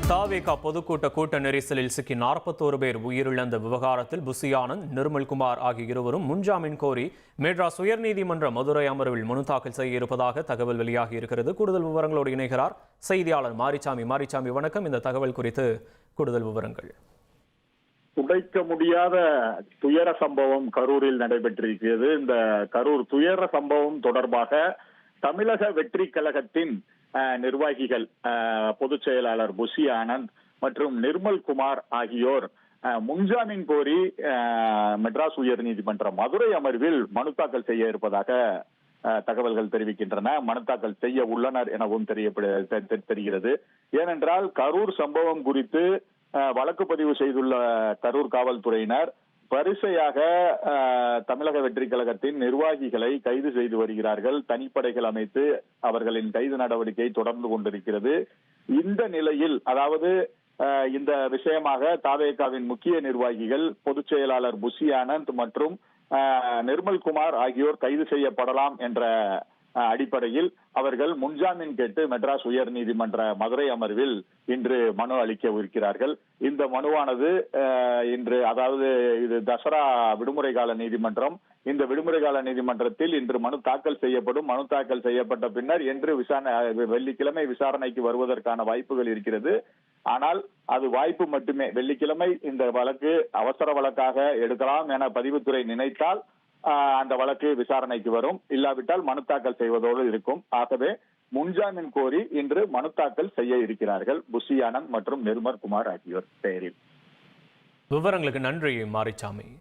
தாவேகா பொதுக்கூட்ட கூட்ட நெரிசலில் சிக்கி 41 பேர் உயிரிழந்த விவகாரத்தில் புசி ஆனந்த், நிர்மல்குமார் ஆகிய இருவரும் முன்ஜாமீன் கோரி மெட்ராஸ் உயர்நீதிமன்ற மதுரை அமர்வில் மனு தாக்கல் செய்ய இருப்பதாக தகவல் வெளியாகி இருக்கிறது. கூடுதல் விவரங்களோடு இணைகிறார் செய்தியாளர் மாரிச்சாமி. மாரிச்சாமி, வணக்கம். இந்த தகவல் குறித்து கூடுதல் விவரங்கள். உடைக்க முடியாத துயர சம்பவம் கரூரில் நடைபெற்றிருக்கிறது. இந்த கரூர் துயர சம்பவம் தொடர்பாக தமிழக வெற்றி கழகத்தின் நிர்வாகிகள் பொதுச் செயலாளர் புசி ஆனந்த் மற்றும் நிர்மல்குமார் ஆகியோர் முன்ஜாமீன் கோரி மெட்ராஸ் உயர்நீதிமன்ற மதுரை அமர்வில் மனு தாக்கல் செய்ய இருப்பதாக தகவல்கள் தெரிவிக்கின்றன. மனு தாக்கல் செய்ய உள்ளனர் எனவும் தெரிகிறது. ஏனென்றால் கரூர் சம்பவம் குறித்து வழக்கு பதிவு செய்துள்ள கரூர் காவல்துறையினர் வரிசையாக தமிழக வெற்றி கழகத்தின் நிர்வாகிகளை கைது செய்து வருகிறார்கள். தனிப்படைகள் அமைத்து அவர்களின் கைது நடவடிக்கை தொடர்ந்து கொண்டிருக்கிறது. இந்த நிலையில், அதாவது இந்த விஷயமாக தாவேகாவின் முக்கிய நிர்வாகிகள் பொதுச் செயலாளர் புசி ஆனந்த் மற்றும் நிர்மல்குமார் ஆகியோர் கைது செய்யப்படலாம் என்ற அடிப்படையில் அவர்கள் முன்ஜாமீன் கேட்டு மெட்ராஸ் உயர் நீதிமன்ற மதுரை அமர்வில் இன்று மனு அளிக்க இருக்கிறார்கள். இந்த மனுவானது இன்று, அதாவது இது தசரா விடுமுறை கால நீதிமன்றம், இந்த விடுமுறை கால நீதிமன்றத்தில் இன்று மனு தாக்கல் செய்யப்படும். மனு தாக்கல் செய்யப்பட்ட பின்னர் இன்று வெள்ளிக்கிழமை விசாரணைக்கு வருவதற்கான வாய்ப்புகள் இருக்கிறது. ஆனால் அது வாய்ப்பு மட்டுமே. வெள்ளிக்கிழமை இந்த வழக்கு அவசர வழக்காக எடுக்கலாம் என பதிவுத்துறை நினைத்தால் அந்த வழக்கு விசாரணைக்கு வரும். இல்லாவிட்டால் மனு தாக்கல் செய்வதோடு இருக்கும். ஆகவே முன்ஜாமீன் கோரி இன்று மனு தாக்கல் செய்ய இருக்கிறார்கள் புசி ஆனந்த் மற்றும் நிர்மல்குமார் ஆகியோர் பெயரில். விவரங்களுக்கு நன்றி மாரிச்சாமி.